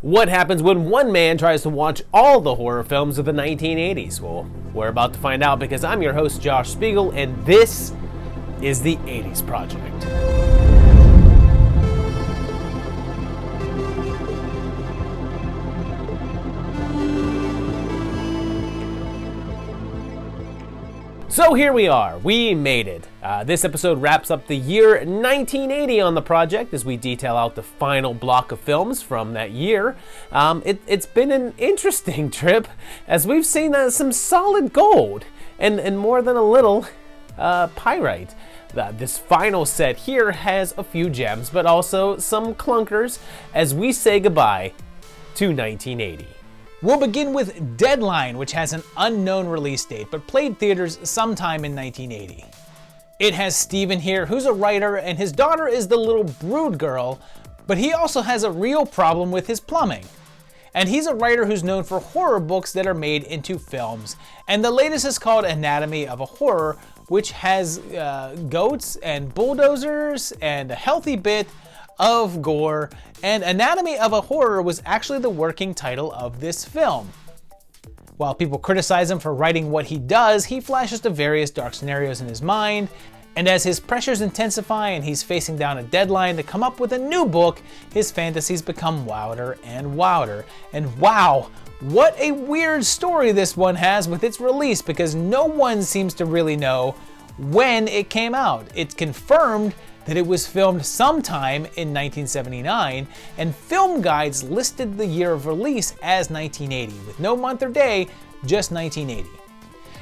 What happens when one man tries to watch all the horror films of the 1980s? Well, we're about to find out because I'm your host, Josh Spiegel, and this is the 80s Project. So here we are, we made it. This episode wraps up the year 1980 on the project as we detail out the final block of films from that year. It's been an interesting trip as we've seen some solid gold and more than a little pyrite. This final set here has a few gems but also some clunkers as we say goodbye to 1980. We'll begin with Deadline, which has an unknown release date, but played theaters sometime in 1980. It has Steven here, who's a writer, and his daughter is the little brood girl, but he also has a real problem with his plumbing. And he's a writer who's known for horror books that are made into films. And the latest is called Anatomy of a Horror, which has goats and bulldozers and a healthy bit of gore, and Anatomy of a Horror was actually the working title of this film. While people criticize him for writing what he does, he flashes to various dark scenarios in his mind, and as his pressures intensify and he's facing down a deadline to come up with a new book, his fantasies become wilder and wilder. And wow, what a weird story this one has with its release, because no one seems to really know when it came out. It's confirmed that it was filmed sometime in 1979, and film guides listed the year of release as 1980, with no month or day, just 1980.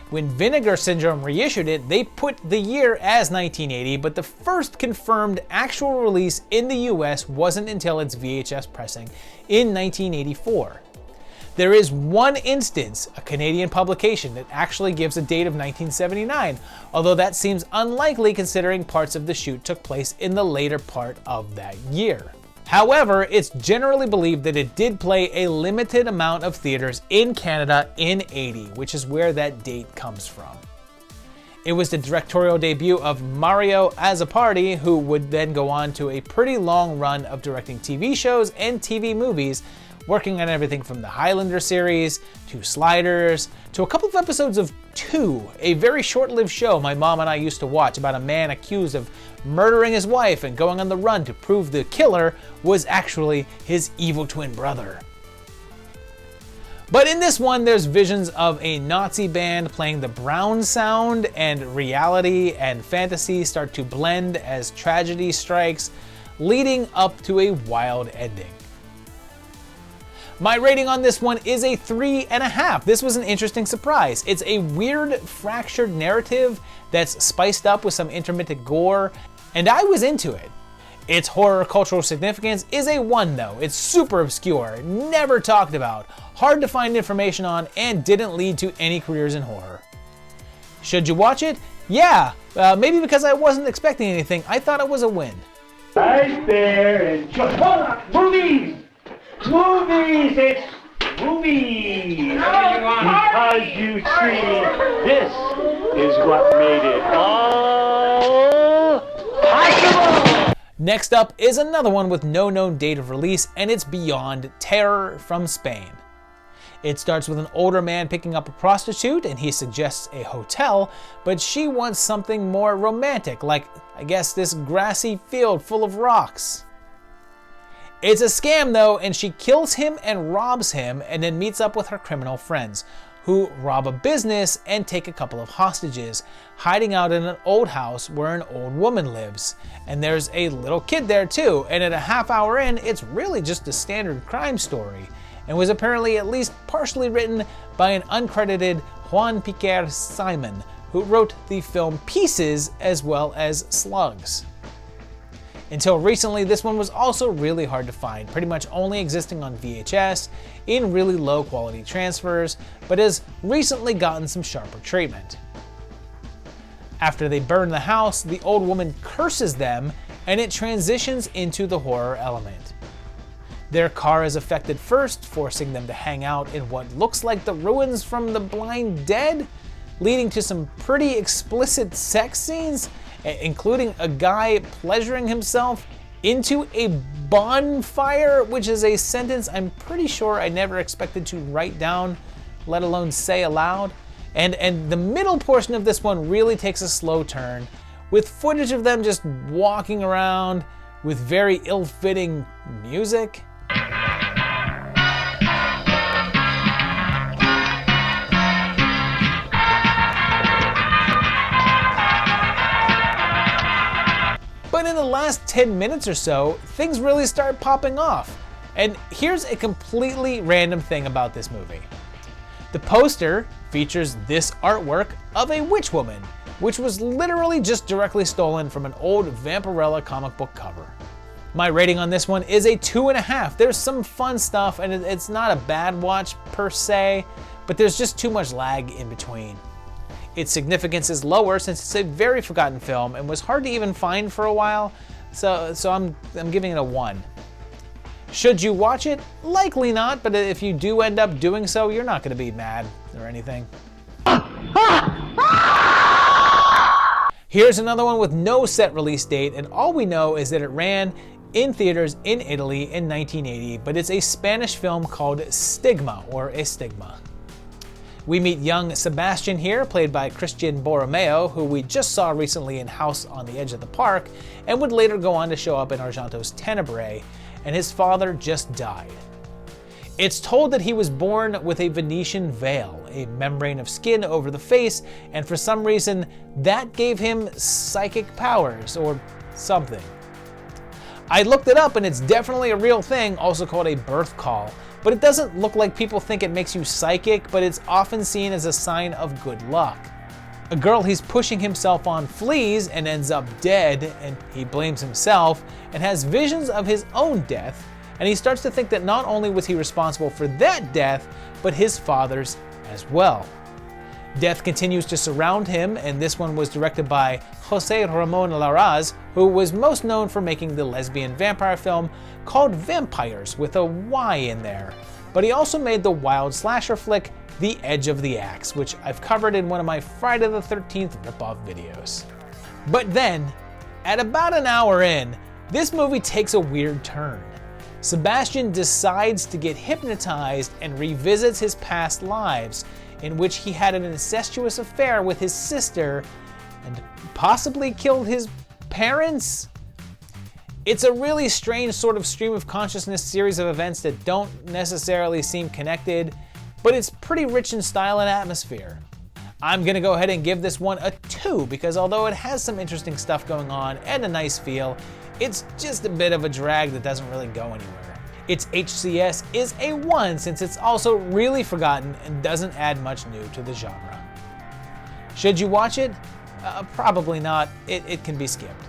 When Vinegar Syndrome reissued it, they put the year as 1980, but the first confirmed actual release in the US wasn't until its VHS pressing in 1984. There is one instance, a Canadian publication, that actually gives a date of 1979, although that seems unlikely considering parts of the shoot took place in the later part of that year. However, it's generally believed that it did play a limited amount of theaters in Canada in 80, which is where that date comes from. It was the directorial debut of Mario Azzopardi, who would then go on to a pretty long run of directing TV shows and TV movies, working on everything from the Highlander series, to Sliders, to a couple of episodes of Two, a very short-lived show my mom and I used to watch about a man accused of murdering his wife and going on the run to prove the killer was actually his evil twin brother. But in this one, there's visions of a Nazi band playing the Brown sound, and reality and fantasy start to blend as tragedy strikes, leading up to a wild ending. My rating on this one is a 3.5. This was an interesting surprise. It's a weird, fractured narrative that's spiced up with some intermittent gore, and I was into it. Its horror cultural significance is a 1 though. It's super obscure, never talked about, hard to find information on, and didn't lead to any careers in horror. Should you watch it? Yeah, maybe because I wasn't expecting anything, I thought it was a win. Right there and movies! Movies! It's movies! Because you see, this is what made it all possible! Next up is another one with no known date of release, and it's Beyond Terror from Spain. It starts with an older man picking up a prostitute, and he suggests a hotel, but she wants something more romantic, like, I guess, this grassy field full of rocks. It's a scam though, and she kills him and robs him, and then meets up with her criminal friends, who rob a business and take a couple of hostages, hiding out in an old house where an old woman lives. And there's a little kid there too, and at a half hour in, it's really just a standard crime story, and was apparently at least partially written by an uncredited Juan Piquer Simon, who wrote the film Pieces as well as Slugs. Until recently, this one was also really hard to find, pretty much only existing on VHS in really low quality transfers, but has recently gotten some sharper treatment. After they burn the house, the old woman curses them, and it transitions into the horror element. Their car is affected first, forcing them to hang out in what looks like the ruins from the Blind Dead, leading to some pretty explicit sex scenes, including a guy pleasuring himself into a bonfire, which is a sentence I'm pretty sure I never expected to write down, let alone say aloud. And the middle portion of this one really takes a slow turn, with footage of them just walking around with very ill-fitting music. But in the last 10 minutes or so, things really start popping off. And here's a completely random thing about this movie. The poster features this artwork of a witch woman, which was literally just directly stolen from an old Vampirella comic book cover. My rating on this one is a 2.5. There's some fun stuff, and it's not a bad watch per se, but there's just too much lag in between. Its significance is lower since it's a very forgotten film and was hard to even find for a while, so I'm giving it a 1. Should you watch it? Likely not, but if you do end up doing so, you're not going to be mad or anything. Here's another one with no set release date, and all we know is that it ran in theaters in Italy in 1980, but it's a Spanish film called Stigma, or Estigma. We meet young Sebastian here, played by Christian Borromeo, who we just saw recently in House on the Edge of the Park, and would later go on to show up in Argento's Tenebrae, and his father just died. It's told that he was born with a Venetian veil, a membrane of skin over the face, and for some reason, that gave him psychic powers, or something. I looked it up and it's definitely a real thing, also called a birth call, but it doesn't look like people think it makes you psychic, but it's often seen as a sign of good luck. A girl he's pushing himself on flees and ends up dead, and he blames himself and has visions of his own death, and he starts to think that not only was he responsible for that death, but his father's as well. Death continues to surround him, and this one was directed by José Ramón Larraz, who was most known for making the lesbian vampire film called Vampires with a Y in there. But he also made the wild slasher flick The Edge of the Axe, which I've covered in one of my Friday the 13th ripoff videos. But then, at about an hour in, this movie takes a weird turn. Sebastian decides to get hypnotized and revisits his past lives, in which he had an incestuous affair with his sister and possibly killed his parents? It's a really strange sort of stream of consciousness series of events that don't necessarily seem connected, but it's pretty rich in style and atmosphere. I'm gonna go ahead and give this one a 2 because although it has some interesting stuff going on and a nice feel, it's just a bit of a drag that doesn't really go anywhere. Its HCS is a 1 since it's also really forgotten and doesn't add much new to the genre. Should you watch it? Probably not. It can be skipped.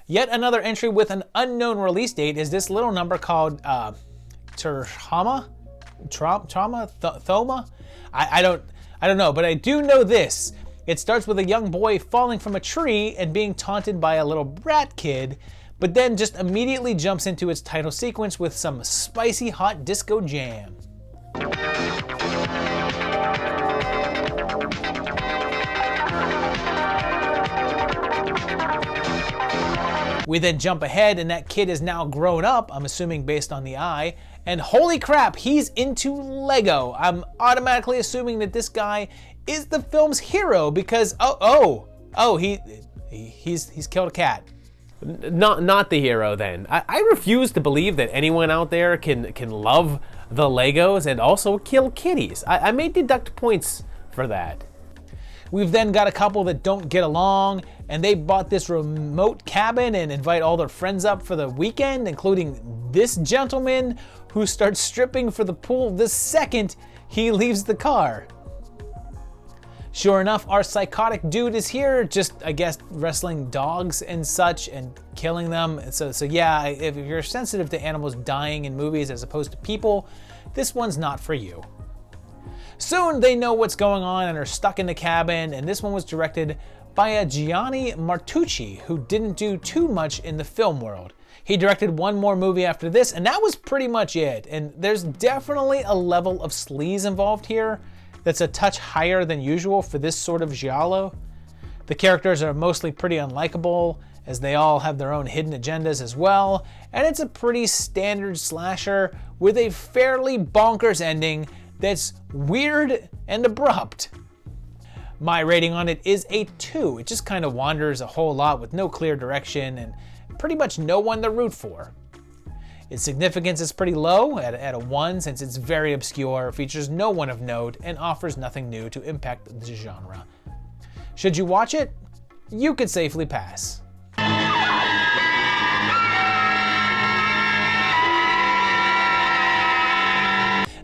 Yet another entry with an unknown release date is this little number called Thelma? I don't know, but I do know this. It starts with a young boy falling from a tree and being taunted by a little brat kid, but then just immediately jumps into its title sequence with some spicy hot disco jam. We then jump ahead and that kid is now grown up, I'm assuming based on the eye, and holy crap, he's into Lego. I'm automatically assuming that this guy is the film's hero because he's killed a cat. Not the hero then. I refuse to believe that anyone out there can love the Legos and also kill kitties. I may deduct points for that. We've then got a couple that don't get along, and they bought this remote cabin and invite all their friends up for the weekend, including this gentleman who starts stripping for the pool the second he leaves the car. Sure enough, our psychotic dude is here, just, I guess, wrestling dogs and such and killing them. So yeah, if you're sensitive to animals dying in movies as opposed to people, this one's not for you. Soon they know what's going on and are stuck in the cabin, and this one was directed by a Gianni Martucci, who didn't do too much in the film world. He directed one more movie after this, and that was pretty much it. And there's definitely a level of sleaze involved here that's a touch higher than usual for this sort of giallo. The characters are mostly pretty unlikable, as they all have their own hidden agendas as well, and it's a pretty standard slasher with a fairly bonkers ending that's weird and abrupt. My rating on it is a 2. It just kind of wanders a whole lot with no clear direction and pretty much no one to root for. Its significance is pretty low at a 1 since it's very obscure, features no one of note, and offers nothing new to impact the genre. Should you watch it? You could safely pass.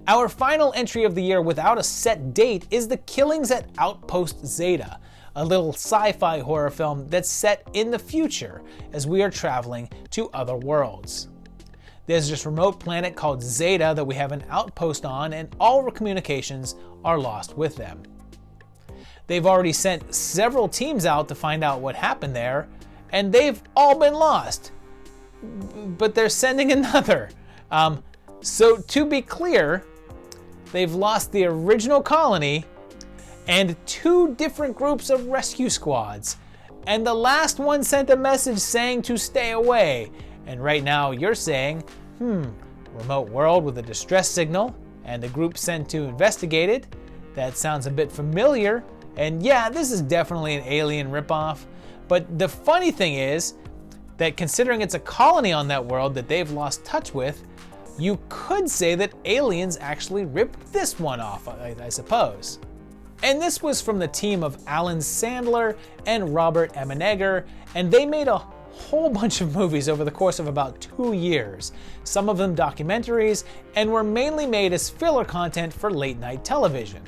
Our final entry of the year without a set date is The Killings at Outpost Zeta, a little sci-fi horror film that's set in the future as we are traveling to other worlds. There's this remote planet called Zeta that we have an outpost on, and all our communications are lost with them. They've already sent several teams out to find out what happened there, and they've all been lost. But they're sending another. So to be clear, they've lost the original colony and 2 different groups of rescue squads. And the last one sent a message saying to stay away. And right now you're saying, remote world with a distress signal and a group sent to investigate it. That sounds a bit familiar. And yeah, this is definitely an Alien ripoff. But the funny thing is that considering it's a colony on that world that they've lost touch with, you could say that Aliens actually ripped this one off, I suppose. And this was from the team of Alan Sandler and Robert Emenegger, and they made a whole bunch of movies over the course of about 2 years, some of them documentaries, and were mainly made as filler content for late night television.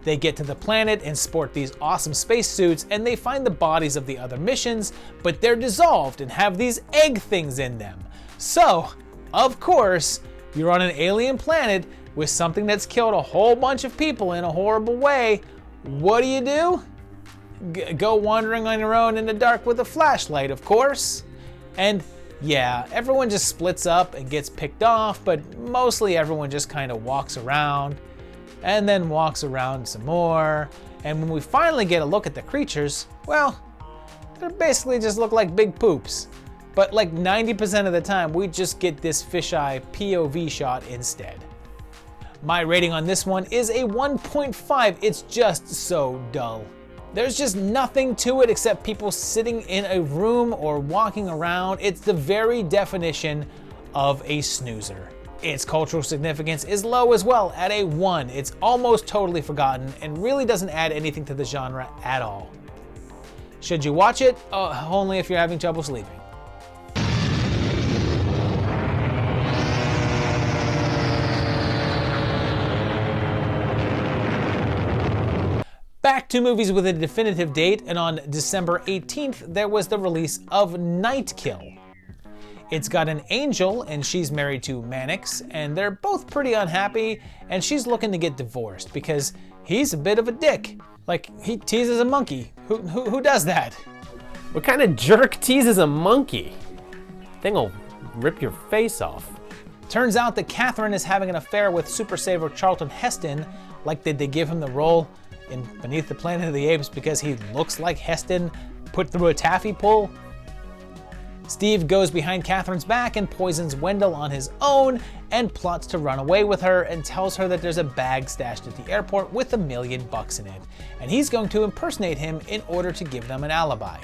They get to the planet and sport these awesome spacesuits, and they find the bodies of the other missions, but they're dissolved and have these egg things in them. So, of course, you're on an alien planet with something that's killed a whole bunch of people in a horrible way. What do? Go wandering on your own in the dark with a flashlight, of course. And yeah, everyone just splits up and gets picked off, but mostly everyone just kind of walks around and then walks around some more. And when we finally get a look at the creatures, well, they basically just look like big poops. But like 90% of the time, we just get this fisheye POV shot instead. My rating on this one is a 1.5. It's just so dull. There's just nothing to it except people sitting in a room or walking around. It's the very definition of a snoozer. Its cultural significance is low as well at a 1. It's almost totally forgotten and really doesn't add anything to the genre at all. Should you watch it? Only if you're having trouble sleeping. Back to movies with a definitive date, and on December 18th, there was the release of Nightkill. It's got an angel, and she's married to Mannix, and they're both pretty unhappy, and she's looking to get divorced because he's a bit of a dick. Like, he teases a monkey. Who does that? What kind of jerk teases a monkey? Thing will rip your face off. Turns out that Catherine is having an affair with Super Saver Charlton Heston. Like, did they give him the role in Beneath the Planet of the Apes because he looks like Heston put through a taffy pull? Steve goes behind Catherine's back and poisons Wendell on his own and plots to run away with her and tells her that there's a bag stashed at the airport with $1 million in it, and he's going to impersonate him in order to give them an alibi.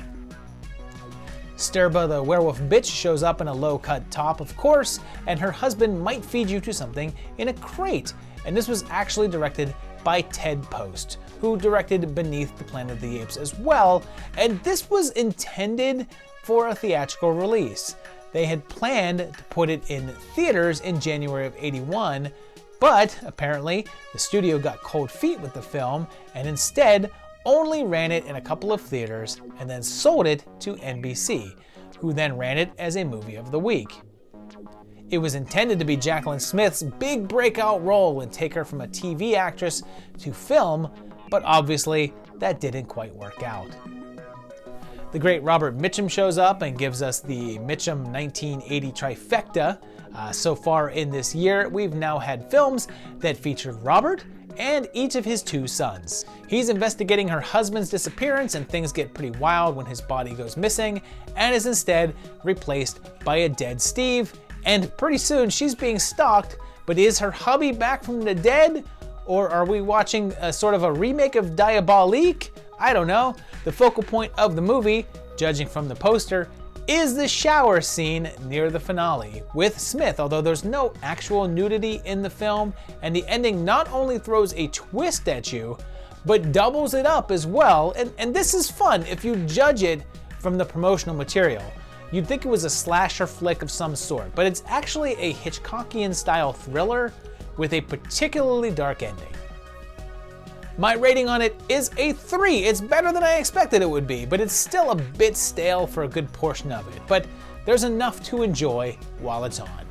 Sturba the werewolf bitch shows up in a low-cut top, of course, and her husband might feed you to something in a crate, and this was actually directed by Ted Post, who directed Beneath the Planet of the Apes as well, and this was intended for a theatrical release. They had planned to put it in theaters in January of '81, but apparently the studio got cold feet with the film and instead only ran it in a couple of theaters and then sold it to NBC, who then ran it as a movie of the week. It was intended to be Jacqueline Smith's big breakout role and take her from a TV actress to film, but obviously that didn't quite work out. The great Robert Mitchum shows up and gives us the Mitchum 1980 trifecta. So far in this year, we've now had films that featured Robert and each of his 2 sons. He's investigating her husband's disappearance, and things get pretty wild when his body goes missing and is instead replaced by a dead Steve, and pretty soon she's being stalked. But is her hubby back from the dead? Or are we watching a sort of a remake of Diabolique? I don't know. The focal point of the movie, judging from the poster, is the shower scene near the finale with Smith, although there's no actual nudity in the film, and the ending not only throws a twist at you, but doubles it up as well, and this is fun if you judge it from the promotional material. You'd think it was a slasher flick of some sort, but it's actually a Hitchcockian-style thriller with a particularly dark ending. My rating on it is a 3. It's better than I expected it would be, but it's still a bit stale for a good portion of it, but there's enough to enjoy while it's on.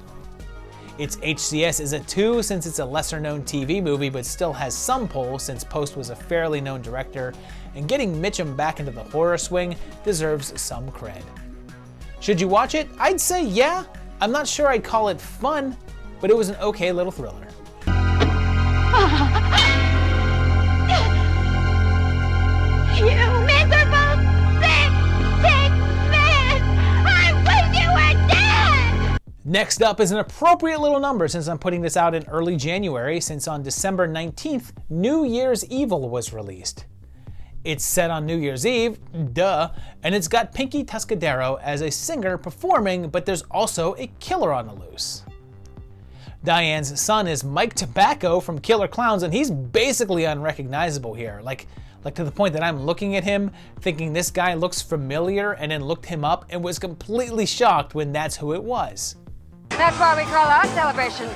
Its HCS is a 2 since it's a lesser-known TV movie, but still has some pull since Post was a fairly known director, and getting Mitchum back into the horror swing deserves some cred. Should you watch it? I'd say yeah. I'm not sure I'd call it fun, but it was an okay little thriller. You miserable, sick man! I wish you were dead! Next up is an appropriate little number since I'm putting this out in early January, since on December 19th, New Year's Evil was released. It's set on New Year's Eve, duh, and it's got Pinky Tuscadero as a singer performing, but there's also a killer on the loose. Diane's son is Mike Tobacco from Killer Clowns, and he's basically unrecognizable here, like to the point that I'm looking at him thinking this guy looks familiar, and then looked him up and was completely shocked when that's who it was. That's why we call our celebration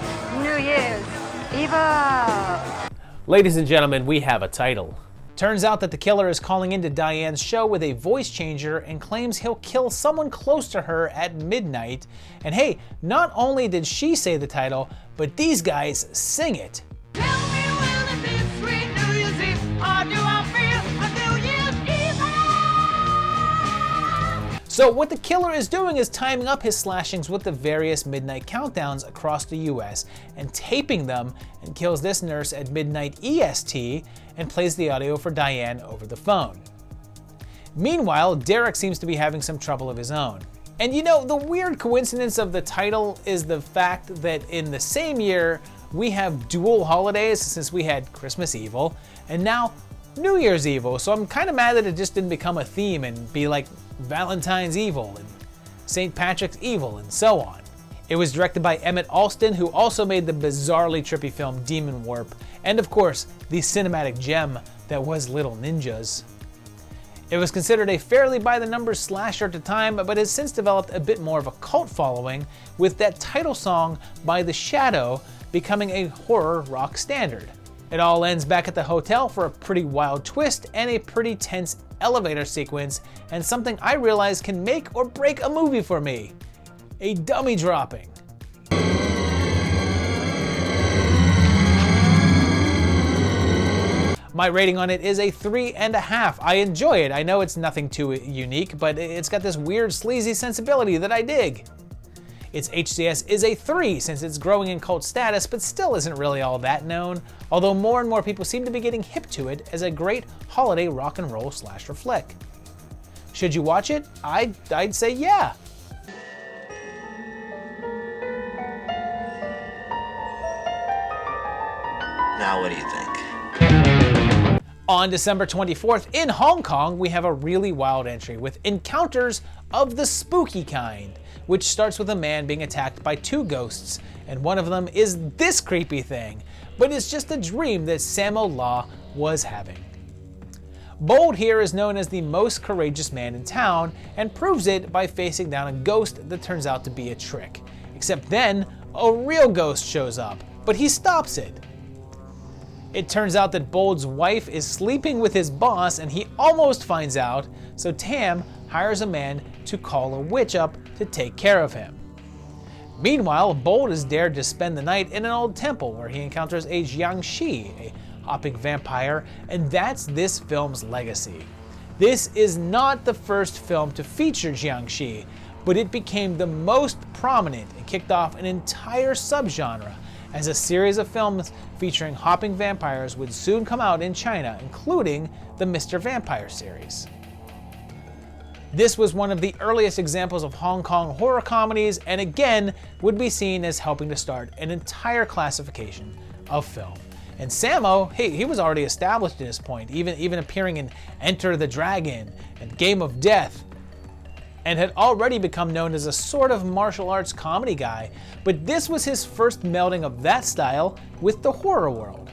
New Year's Evil. Ladies and gentlemen, we have a title. Turns out that the killer is calling into Diane's show with a voice changer and claims he'll kill someone close to her at midnight. And hey, not only did she say the title, but these guys sing it. Tell me, will it be sweet New Year's Eve, or do I feel a New Year's Evil? So what the killer is doing is timing up his slashings with the various midnight countdowns across the US and taping them, and kills this nurse at midnight EST and plays the audio for Diane over the phone. Meanwhile, Derek seems to be having some trouble of his own. And you know, the weird coincidence of the title is the fact that in the same year, we have dual holidays since we had Christmas Evil and now New Year's Evil, so I'm kind of mad that it just didn't become a theme and be like Valentine's Evil and St. Patrick's Evil and so on. It was directed by Emmett Alston, who also made the bizarrely trippy film Demon Warp, and of course, the cinematic gem that was Little Ninjas. It was considered a fairly by-the-numbers slasher at the time, but has since developed a bit more of a cult following, with that title song by The Shadow becoming a horror rock standard. It all ends back at the hotel for a pretty wild twist and a pretty tense elevator sequence, and something I realize can make or break a movie for me: a dummy dropping. My rating on it is a 3.5. I enjoy it. I know it's nothing too unique, but it's got this weird sleazy sensibility that I dig. Its HCS is a 3 since it's growing in cult status, but still isn't really all that known, although more and more people seem to be getting hip to it as a great holiday rock and roll slasher flick. Should you watch it? I'd say yeah. Now what do you think? On December 24th in Hong Kong, we have a really wild entry with encounters of the spooky kind, which starts with a man being attacked by 2 ghosts, and one of them is this creepy thing, but it's just a dream that Samo Law was having. Bold here is known as the most courageous man in town, and proves it by facing down a ghost that turns out to be a trick. Except then, a real ghost shows up, but he stops it. It turns out that Bold's wife is sleeping with his boss, and he almost finds out, so Tam hires a man to call a witch up to take care of him. Meanwhile, Bold is dared to spend the night in an old temple where he encounters a Jiangshi, a hopping vampire, and that's this film's legacy. This is not the first film to feature Jiangshi, but it became the most prominent and kicked off an entire subgenre, as a series of films featuring hopping vampires would soon come out in China, including the Mr. Vampire series. This was one of the earliest examples of Hong Kong horror comedies, and again would be seen as helping to start an entire classification of film. And Sammo, he was already established at this point, even appearing in Enter the Dragon and Game of Death, and had already become known as a sort of martial arts comedy guy, but this was his first melding of that style with the horror world.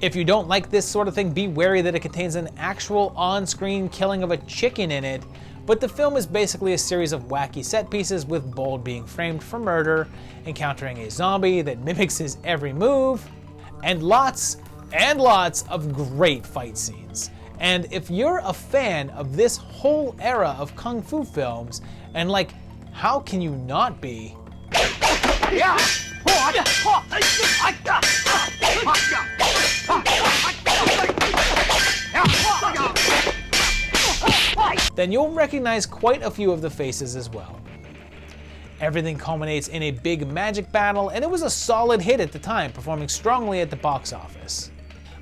If you don't like this sort of thing, be wary that it contains an actual on-screen killing of a chicken in it, but the film is basically a series of wacky set pieces with Bold being framed for murder, encountering a zombie that mimics his every move, and lots of great fight scenes. And if you're a fan of this whole era of kung fu films, and like, how can you not be? Then you'll recognize quite a few of the faces as well. Everything culminates in a big magic battle, and it was a solid hit at the time, performing strongly at the box office.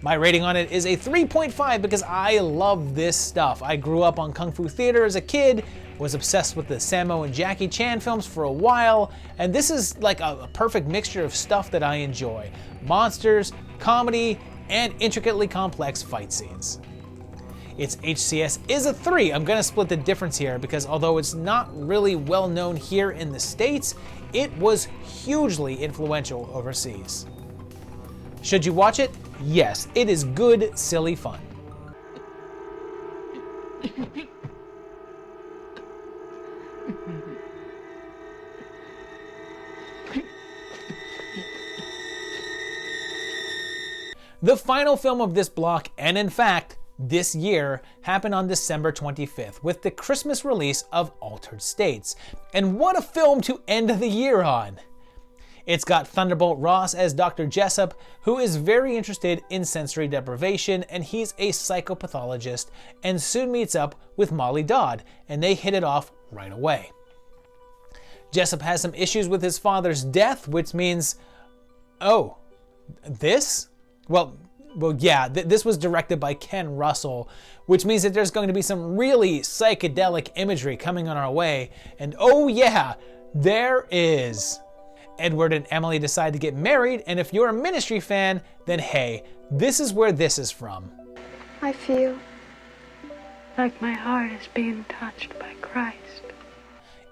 My rating on it is a 3.5 because I love this stuff. I grew up on Kung Fu theater as a kid, was obsessed with the Sammo and Jackie Chan films for a while, and this is like a perfect mixture of stuff that I enjoy. Monsters, comedy, and intricately complex fight scenes. Its HCS is a 3. I'm gonna split the difference here because although it's not really well known here in the States, it was hugely influential overseas. Should you watch it? Yes, it is good, silly fun. The final film of this block, and in fact, this year, happened on December 25th with the Christmas release of Altered States. And what a film to end the year on! It's got Thunderbolt Ross as Dr. Jessup, who is very interested in sensory deprivation, and he's a psychopathologist, and soon meets up with Molly Dodd, and they hit it off right away. Jessup has some issues with his father's death, which means, oh, this? Well, yeah, this was directed by Ken Russell, which means that there's going to be some really psychedelic imagery coming on our way, and oh yeah, there is. Edward and Emily decide to get married, and if you're a Ministry fan, then hey, this is where this is from. I feel like my heart is being touched by Christ.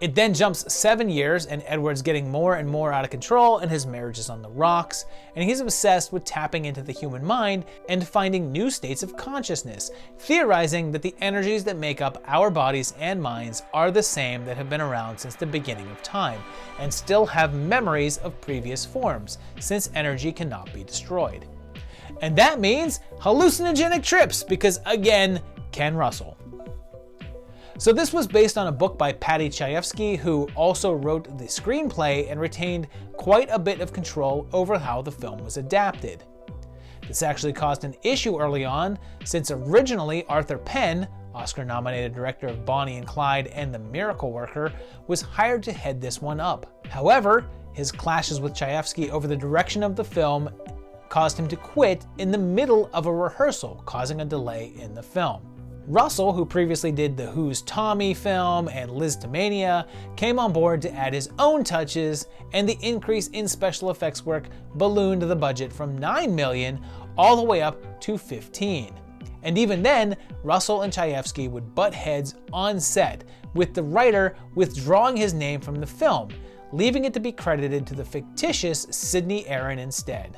It then jumps 7 years, and Edward's getting more and more out of control, and his marriage is on the rocks, and he's obsessed with tapping into the human mind and finding new states of consciousness, theorizing that the energies that make up our bodies and minds are the same that have been around since the beginning of time, and still have memories of previous forms, since energy cannot be destroyed. And that means hallucinogenic trips, because again, Ken Russell. So this was based on a book by Paddy Chayefsky, who also wrote the screenplay and retained quite a bit of control over how the film was adapted. This actually caused an issue early on, since originally Arthur Penn, Oscar-nominated director of Bonnie and Clyde and The Miracle Worker, was hired to head this one up. However, his clashes with Chayefsky over the direction of the film caused him to quit in the middle of a rehearsal, causing a delay in the film. Russell, who previously did the Who's Tommy film and Liz to Mania, came on board to add his own touches, and the increase in special effects work ballooned the budget from $9 million all the way up to $15 million. And even then, Russell and Chayefsky would butt heads on set, with the writer withdrawing his name from the film, leaving it to be credited to the fictitious Sidney Aaron instead.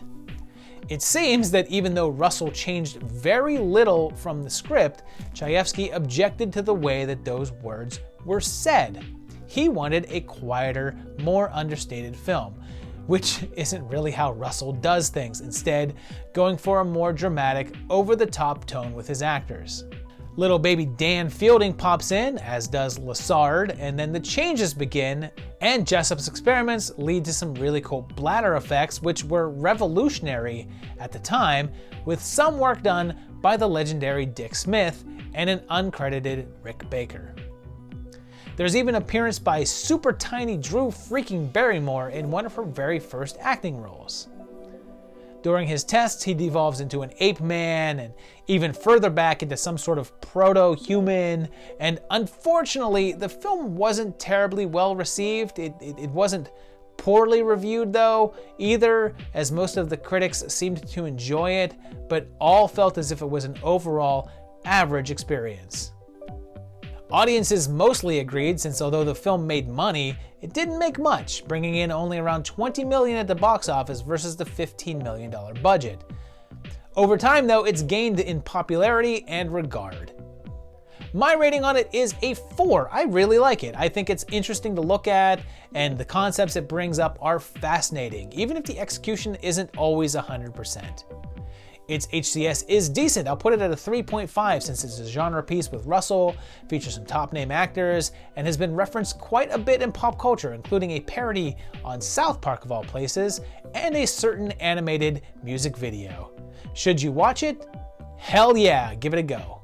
It seems that even though Russell changed very little from the script, Chayefsky objected to the way that those words were said. He wanted a quieter, more understated film, which isn't really how Russell does things, instead going for a more dramatic, over-the-top tone with his actors. Little baby Dan Fielding pops in, as does Lassard, and then the changes begin, and Jessup's experiments lead to some really cool bladder effects, which were revolutionary at the time, with some work done by the legendary Dick Smith and an uncredited Rick Baker. There's even an appearance by super tiny Drew freaking Barrymore in one of her very first acting roles. During his tests, he devolves into an ape man and even further back into some sort of proto-human, and unfortunately, the film wasn't terribly well received. It wasn't poorly reviewed though, either, as most of the critics seemed to enjoy it, but all felt as if it was an overall average experience. Audiences mostly agreed, since although the film made money, it didn't make much, bringing in only around $20 million at the box office versus the $15 million budget. Over time though, it's gained in popularity and regard. My rating on it is a 4. I really like it. I think it's interesting to look at, and the concepts it brings up are fascinating, even if the execution isn't always 100%. Its HCS is decent. I'll put it at a 3.5 since it's a genre piece with Russell, features some top name actors, and has been referenced quite a bit in pop culture, including a parody on South Park of all places, and a certain animated music video. Should you watch it? Hell yeah, give it a go.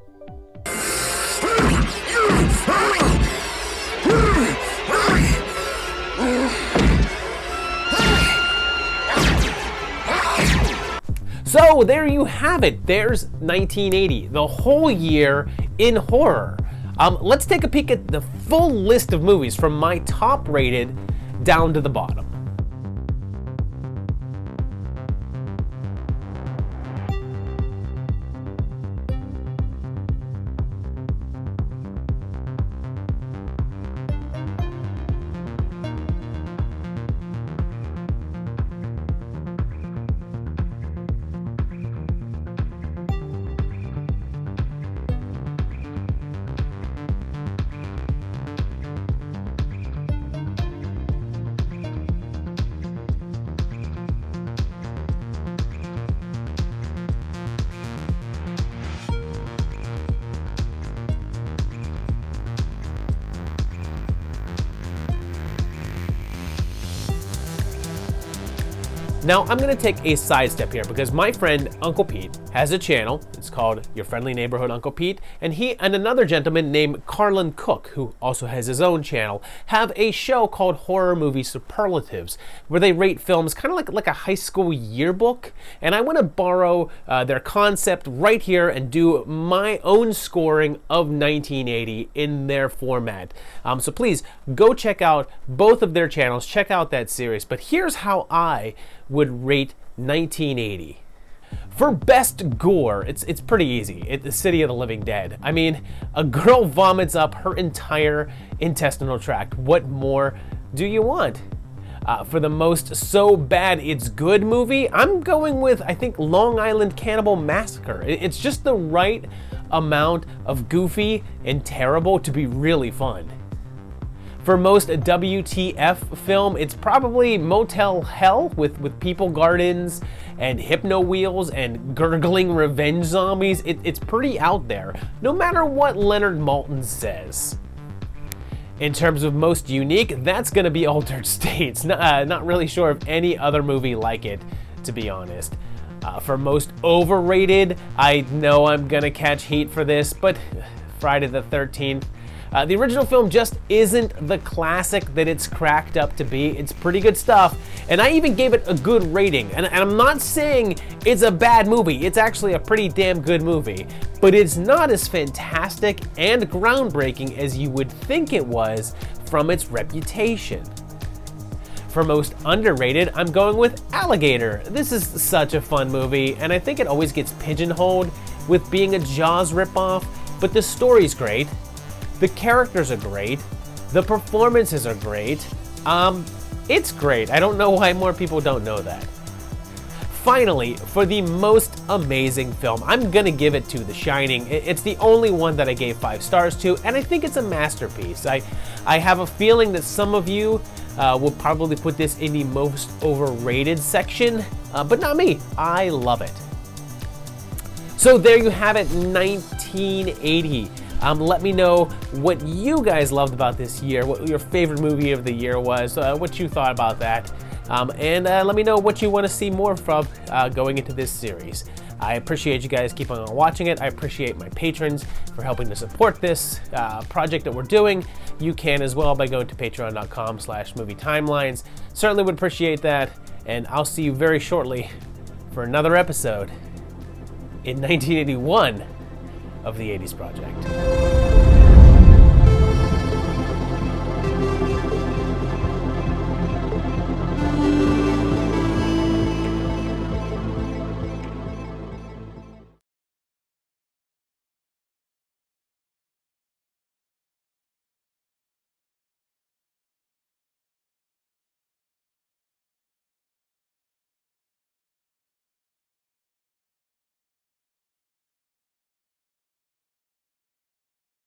So there you have it. There's 1980, the whole year in horror. Let's take a peek at the full list of movies from my top rated down to the bottom. Now, I'm going to take a sidestep here because my friend Uncle Pete has a channel. It's called Your Friendly Neighborhood Uncle Pete, and he and another gentleman named Carlin Cook, who also has his own channel, have a show called Horror Movie Superlatives, where they rate films kind of like a high school yearbook. And I want to borrow their concept right here and do my own scoring of 1980 in their format. So please go check out both of their channels, check out that series. But here's how I would rate 1980. For best gore, it's pretty easy. It's the City of the Living Dead. I mean, a girl vomits up her entire intestinal tract. What more do you want? For the most so bad it's good movie, I'm going with, I think, Long Island Cannibal Massacre. It's just the right amount of goofy and terrible to be really fun. For most WTF film, it's probably Motel Hell with people gardens and hypno wheels and gurgling revenge zombies. It's pretty out there, no matter what Leonard Maltin says. In terms of most unique, that's gonna be Altered States. Not really sure of any other movie like it, to be honest. For most overrated, I know I'm gonna catch heat for this, but Friday the 13th. The original film just isn't the classic that it's cracked up to be. It's pretty good stuff, and I even gave it a good rating. And I'm not saying it's a bad movie. It's actually a pretty damn good movie, but it's not as fantastic and groundbreaking as you would think it was from its reputation. For most underrated, I'm going with Alligator. This is such a fun movie, and I think it always gets pigeonholed with being a Jaws ripoff, but the story's great. The characters are great. The performances are great. It's great. I don't know why more people don't know that. Finally, for the most amazing film, I'm gonna give it to The Shining. It's the only one that I gave 5 stars to, and I think it's a masterpiece. I have a feeling that some of you will probably put this in the most overrated section, but not me. I love it. So there you have it, 1980. Let me know what you guys loved about this year, what your favorite movie of the year was, what you thought about that, and let me know what you want to see more from going into this series. I appreciate you guys keeping on watching it. I appreciate my patrons for helping to support this project that we're doing. You can as well by going to patreon.com/movietimelines. Certainly would appreciate that, and I'll see you very shortly for another episode in 1981 of the 80s Project.